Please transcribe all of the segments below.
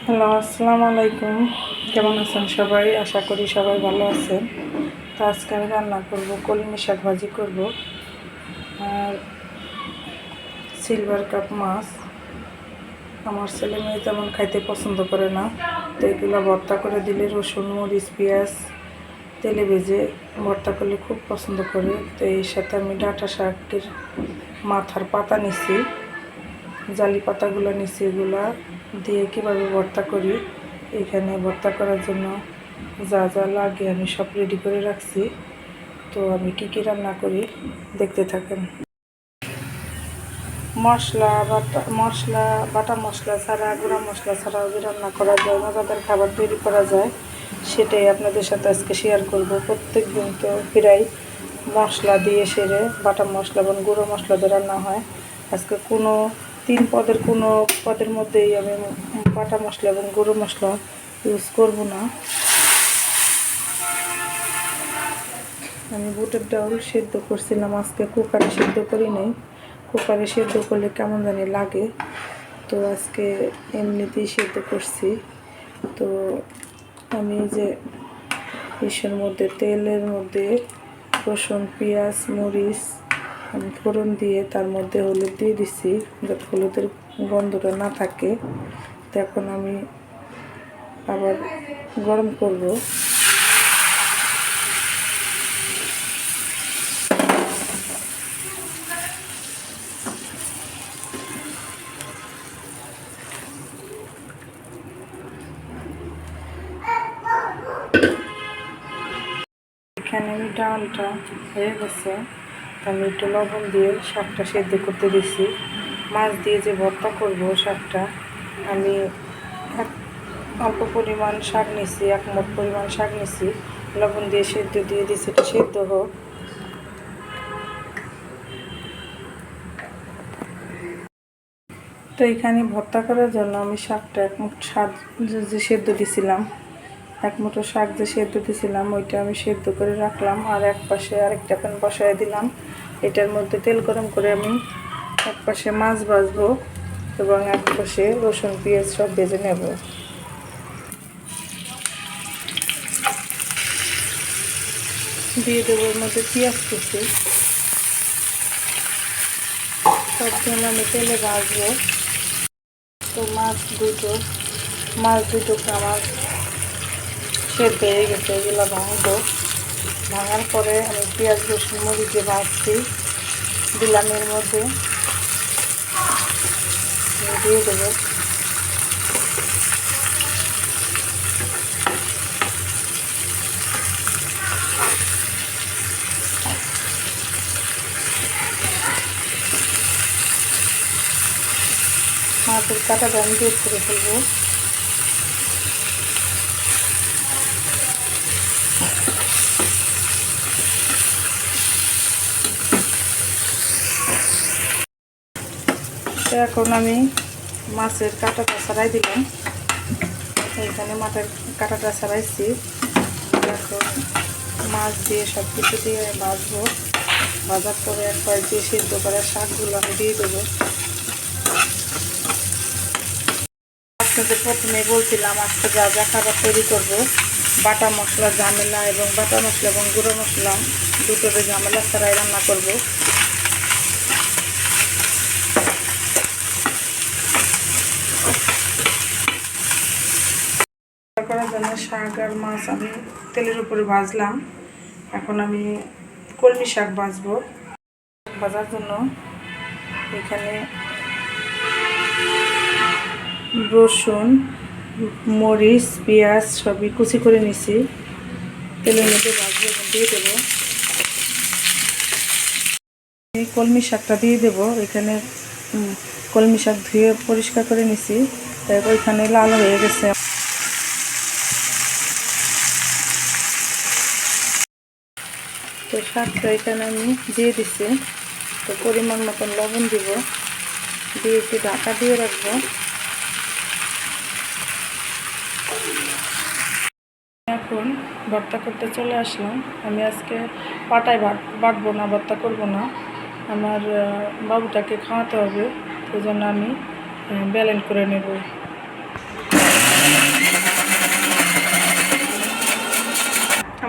Hello, আসসালামু আলাইকুম। কেমন আছেন সবাই? আশা করি সবাই ভালো আছেন। তো আজকে আমি রান্না করব কলমি শাক ভাজি করব আর সিলভার কাপ মাছ। আমার ছেলে মেয়ে তেমন খাইতে পছন্দ করে না, তো এগুলো ভর্তা করে দিলে রসুন মরিচ পেঁয়াজ তেলে ভেজে ভর্তা করলে খুব পছন্দ করে। তো এর সাথে আমি ডাঁটা শাকের মাথার পাতা নিছি, জালি পাতাগুলো নিচে এগুলা দিয়ে কীভাবে ভর্তা করি, এখানে ভর্তা করার জন্য যা যা লাগে আমি সব রেডি করে রাখছি। তো আমি কি কি রান্না করি দেখতে থাকেন। বাটা মশলা ছাড়া, গুঁড়া মশলা ছাড়াও যে রান্না করা যায়, মজাদার খাবার তৈরি করা যায়, সেটাই আপনাদের সাথে আজকে শেয়ার করব। প্রত্যেক দিন তো প্রায় মশলা দিয়ে সেরে বাটা মশলা এবং গুঁড়ো মশলা দিয়ে রান্না হয়। আজকে কোনো কোনো পদের মধ্যেই আমি বাটা মশলা এবং গুঁড়ো মশলা ইউজ করব না। আমি বুটের ডাল সেদ্ধ করছিলাম, আজকে কুকারে সেদ্ধ করি নাই। কুকারে সেদ্ধ করলে কেমন জানি লাগে, তো আজকে এমনিতেই সেদ্ধ করছি। তো আমি যে ইসের মধ্যে তেলের মধ্যে রসুন পেঁয়াজ মরিচ আমি ফোড়ন দিয়ে তার মধ্যে হলুদ দিয়ে দিছি, যাতে হলুদের গন্ধটা না থাকে। তো এখন আমি আবার গরম করব। এখানে আমি ডালটা হয়ে গেছে, আমি একটু লবণ দিয়ে শাকটা সেদ্ধ করতে দিছি। মাছ দিয়ে যে ভর্তা করব শাকটা, আমি অল্প পরিমাণ শাক নিছি, 1 মুঠ পরিমাণ শাক নিছি, লবণ দিয়ে সেদ্ধ দিয়ে দিছি। এটা সেদ্ধ হোক। তো এখানে ভর্তা করার জন্য আমি শাকটা 1 মুঠ শাক যে সেদ্ধ দিছিলাম, 1 মুঠো শাক যে সেদ্ধ দিছিলাম ওইটা আমি সেদ্ধ করে রাখলাম। আর এক পাশে আরেকটা প্যান বসায় দিলাম। এটার মধ্যে তেল গরম করে আমি এক পাশে মাছ ভাজবো এবং এক পাশে রসুন পেঁয়াজ সব ভেজে নেব। দিয়ে দেবো এর মধ্যে পেঁয়াজ কুচি। সবগুলো আমি তেলে ভাজবো। তো মাছ দুটো আমার সেদ্ধ হয়ে গেছে, এগুলো ভাঙবো। ভাঙার পরে আমি পেঁয়াজ রসুন মরিচে ভাজছি দিলাম, এর মধ্যে দিয়ে দেবো। মাছের কাঁটাটা আমি বের করে ফেলবো। তো এখন আমি মাছের কাঁটাটা ছাড়াই দিলাম। এইখানে মাছের কাঁটাটা ছাড়াইছি। এখন মাছ দিয়ে সব কিছু দিয়ে ভাজবো। ভাজার পরে একবার দিয়ে সিদ্ধ করা শাকগুলো আমি দিয়ে দেবো। আপনাদের প্রথমে বলছিলাম আজকে যা যা খাবার তৈরি করবো, বাটা মশলা ঝামেলা এবং বাটা মশলা এবং গুঁড়ো মশলা দুটোতে ঝামেলা ছাড়াই রান্না করব। করার জন্য শাক আর মাছ আমি তেলের উপরে ভাজলাম। এখন আমি কলমি শাক ভাজবো। ভাজার জন্য এখানে রসুন মরিচ পেঁয়াজ সবই কুচি করে নিছি, তেলের মধ্যে ভাজবো এবং দিয়ে দেবো। এই কলমি শাকটা দিয়ে দেবো। এখানে কলমি শাক ধুয়ে পরিষ্কার করে নিছি, তারপর এখানে লাল হয়ে গেছে। তো শাকটা এখানে আমি দিয়ে দিচ্ছি। তো পরিমাণ মতন লবণ দিব, দিয়ে একটু ঢাকা দিয়ে রাখবো। এখন ভর্তা করতে চলে আসলাম। আমি আজকে পাটায় বাটবো না, ভর্তা করবো না, আমার বাবুটাকে খাওয়াতে হবে, সেই জন্য আমি ব্যালেন্স করে নেব।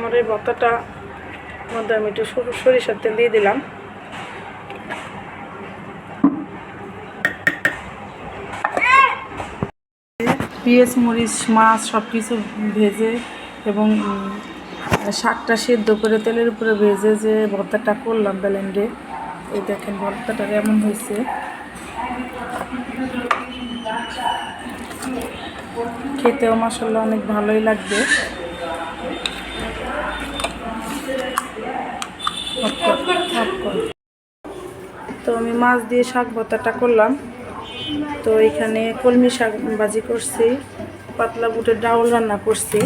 আমার এই ভর্তাটা মধ্যে আমি একটু সরিষার তেল দিয়ে দিলাম। পেঁয়াজ মরিচ মাছ সব কিছু ভেজে এবং শাকটা সেদ্ধ করে তেলের উপরে ভেজে যে ভর্তাটা করলাম ব্লেন্ডে, এই দেখেন ভর্তাটা কেমন হয়েছে। খেতেও মাশাআল্লাহ অনেক ভালোই লাগবে। তো আমি মাছ দিয়ে শাক ভর্তাটা করলাম। তো এখানে কলমি শাক ভাজি করছি, পাতলা বুটের ডাউল রান্না করছি,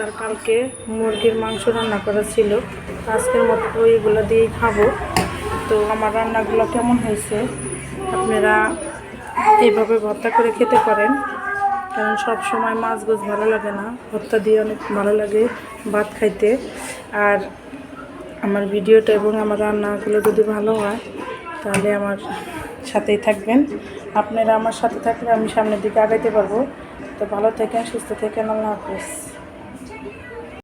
আর কালকে মুরগির মাংস রান্না করা ছিল। আজকের মতো এইগুলো দিয়েই খাবো। তো আমার রান্নাগুলো কেমন হয়েছে আপনারা এইভাবে ভর্তা করে খেতে পারেন, কারণ সব সময় মাছ গোছ ভালো লাগে না, ভর্তা দিয়ে অনেক ভালো লাগে ভাত খাইতে। আর আমার ভিডিওটা এবং আমার রান্নাগুলো যদি ভালো হয় তাহলে আমার সাথেই থাকবেন। আপনারা আমার সাথে থাকলে আমি সামনের দিকে আগাইতে পারবো। তো ভালো থাকেন, সুস্থ থাকেন, আল্লাহ হাফেজ।